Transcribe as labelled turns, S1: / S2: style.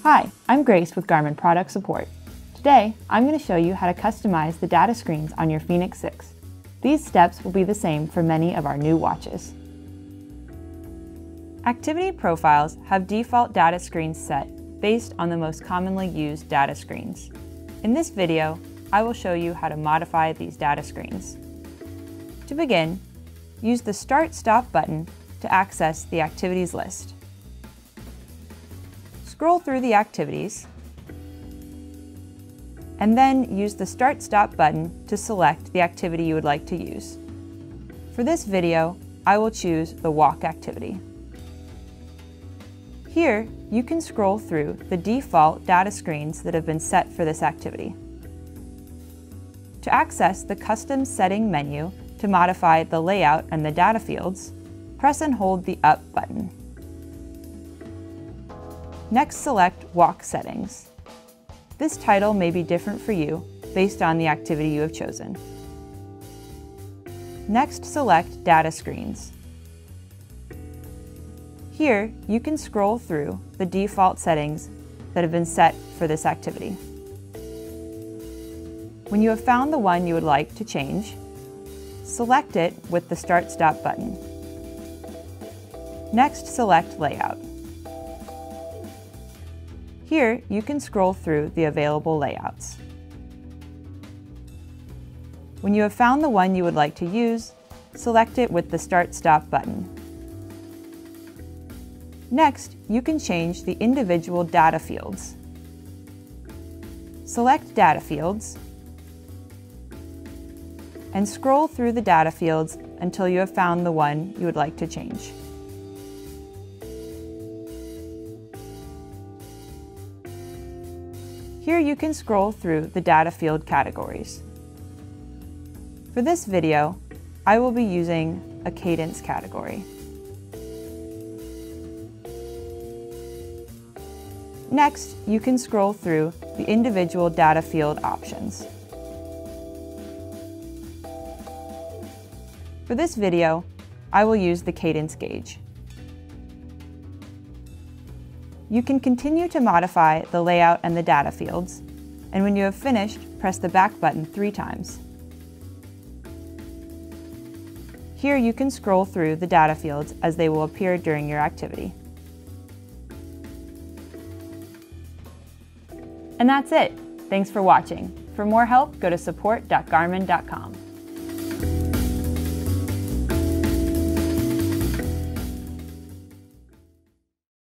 S1: Hi, I'm Grace with Garmin Product Support. Today, I'm going to show you how to customize the data screens on your fēnix 6. These steps will be the same for many of our new watches. Activity profiles have default data screens set based on the most commonly used data screens. In this video, I will show you how to modify these data screens. To begin, use the Start/Stop button to access the activities list. Scroll through the activities, and then use the Start/Stop button to select the activity you would like to use. For this video, I will choose the walk activity. Here, you can scroll through the default data screens that have been set for this activity. To access the Custom Setting menu to modify the layout and the data fields, press and hold the Up button. Next, select Walk Settings. This title may be different for you based on the activity you have chosen. Next, select Data Screens. Here, you can scroll through the default settings that have been set for this activity. When you have found the one you would like to change, select it with the Start/Stop button. Next, select Layout. Here, you can scroll through the available layouts. When you have found the one you would like to use, select it with the Start/Stop button. Next, you can change the individual data fields. Select Data Fields and scroll through the data fields until you have found the one you would like to change. Here you can scroll through the data field categories. For this video, I will be using a cadence category. Next, you can scroll through the individual data field options. For this video, I will use the cadence gauge. You can continue to modify the layout and the data fields, and when you have finished, press the back button 3 times. Here you can scroll through the data fields as they will appear during your activity. And that's it. Thanks for watching. For more help, go to support.garmin.com.